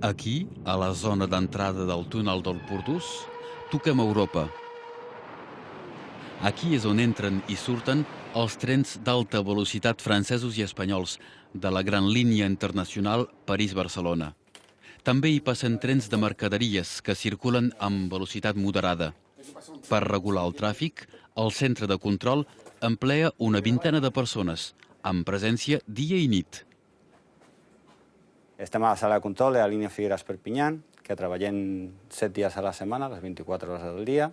Aquí, a la zona d'entrada del túnel del Portús, toquem Europa. Aquí és on entren i surten els trens d'alta velocitat francesos i espanyols de la gran línia internacional París-Barcelona. També hi passen trens de mercaderies que circulen amb velocitat moderada. Per regular el tràfic, el centre de control emplea una vintena de persones, amb presència dia i nit. Estem a la sala de control de la línia Figueres-Perpinyà, que treballem 7 dies a la setmana, les 24 hores del dia.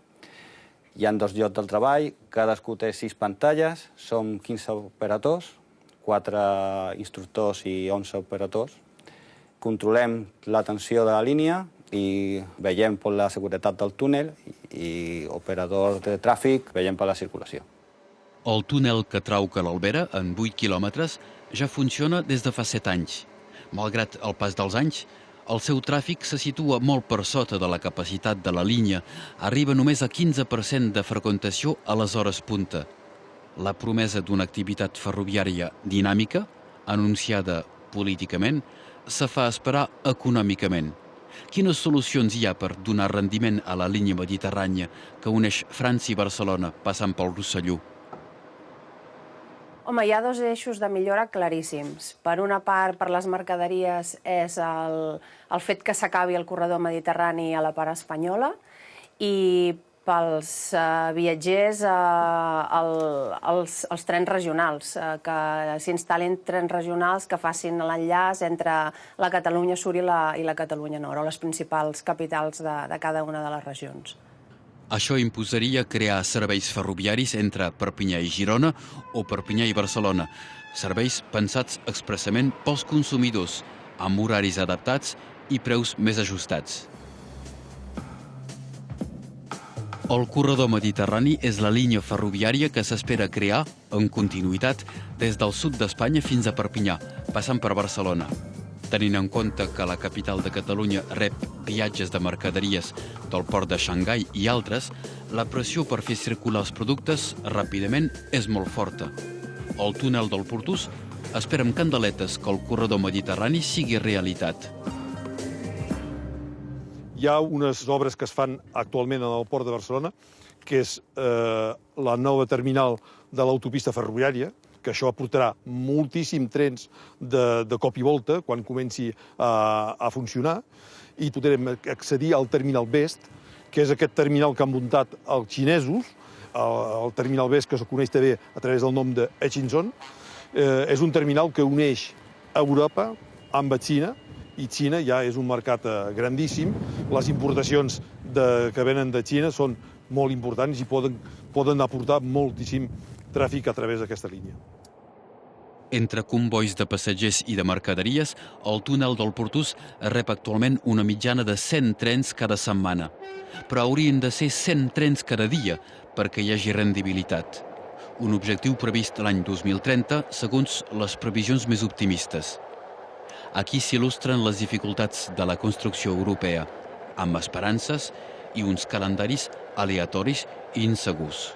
Hi ha 2 llocs del treball, cadascú té 6 pantalles, som 15 operadors, 4 instructors i 11 operadors. Controlem la tensió de la línia i veiem per la seguretat del túnel i operadors de tràfic veiem per la circulació. El túnel que trauca l'Albera, en 8 quilòmetres, ja funciona des de fa 7 anys. Malgrat el pas dels anys, el seu tràfic se situa molt per sota de la capacitat de la línia. Arriba només a 15% de freqüentació a les hores punta. La promesa d'una activitat ferroviària dinàmica, anunciada políticament, se fa esperar econòmicament. Quines solucions hi ha per donar rendiment a la línia mediterrània que uneix França i Barcelona passant pel Rosselló? Home, hi ha 2 eixos de millora claríssims. Per una part, per les mercaderies, és el fet que s'acabi el corredor mediterrani a la part espanyola i pels viatgers els trens regionals, que s'instal·lin trens regionals que facin l'enllaç entre la Catalunya Sud i la Catalunya Nord, o les principals capitals de cada una de les regions. Això imposaria crear serveis ferroviaris entre Perpinyà i Girona o Perpinyà i Barcelona, serveis pensats expressament pels consumidors, amb horaris adaptats i preus més ajustats. El corredor mediterrani és la línia ferroviària que s'espera crear en continuïtat des del sud d'Espanya fins a Perpinyà, passant per Barcelona. Tenint en compte que la capital de Catalunya rep viatges de mercaderies del port de Xangai i altres, la pressió per fer circular els productes ràpidament és molt forta. El túnel del Portús espera amb candeletes que el corredor mediterrani sigui realitat. Hi ha unes obres que es fan actualment en el port de Barcelona, que és la nova terminal de l'autopista ferroviària, que això aportarà moltíssim trens de cop i volta quan comenci a funcionar, i podrem accedir al terminal Best, que és aquest terminal que han muntat els xinesos, el terminal Best, que es coneix també a través del nom de Hutchinson. És un terminal que uneix Europa amb Xina, i Xina ja és un mercat grandíssim. Les importacions que venen de Xina són molt importants i poden aportar moltíssim tràfic a través d'aquesta línia. Entre convois de passatgers i de mercaderies, el túnel del Portús rep actualment una mitjana de 100 trens cada setmana. Però haurien de ser 100 trens cada dia perquè hi hagi rendibilitat. Un objectiu previst l'any 2030 segons les previsions més optimistes. Aquí s'il·lustren les dificultats de la construcció europea, amb esperances i uns calendaris aleatoris i insegurs.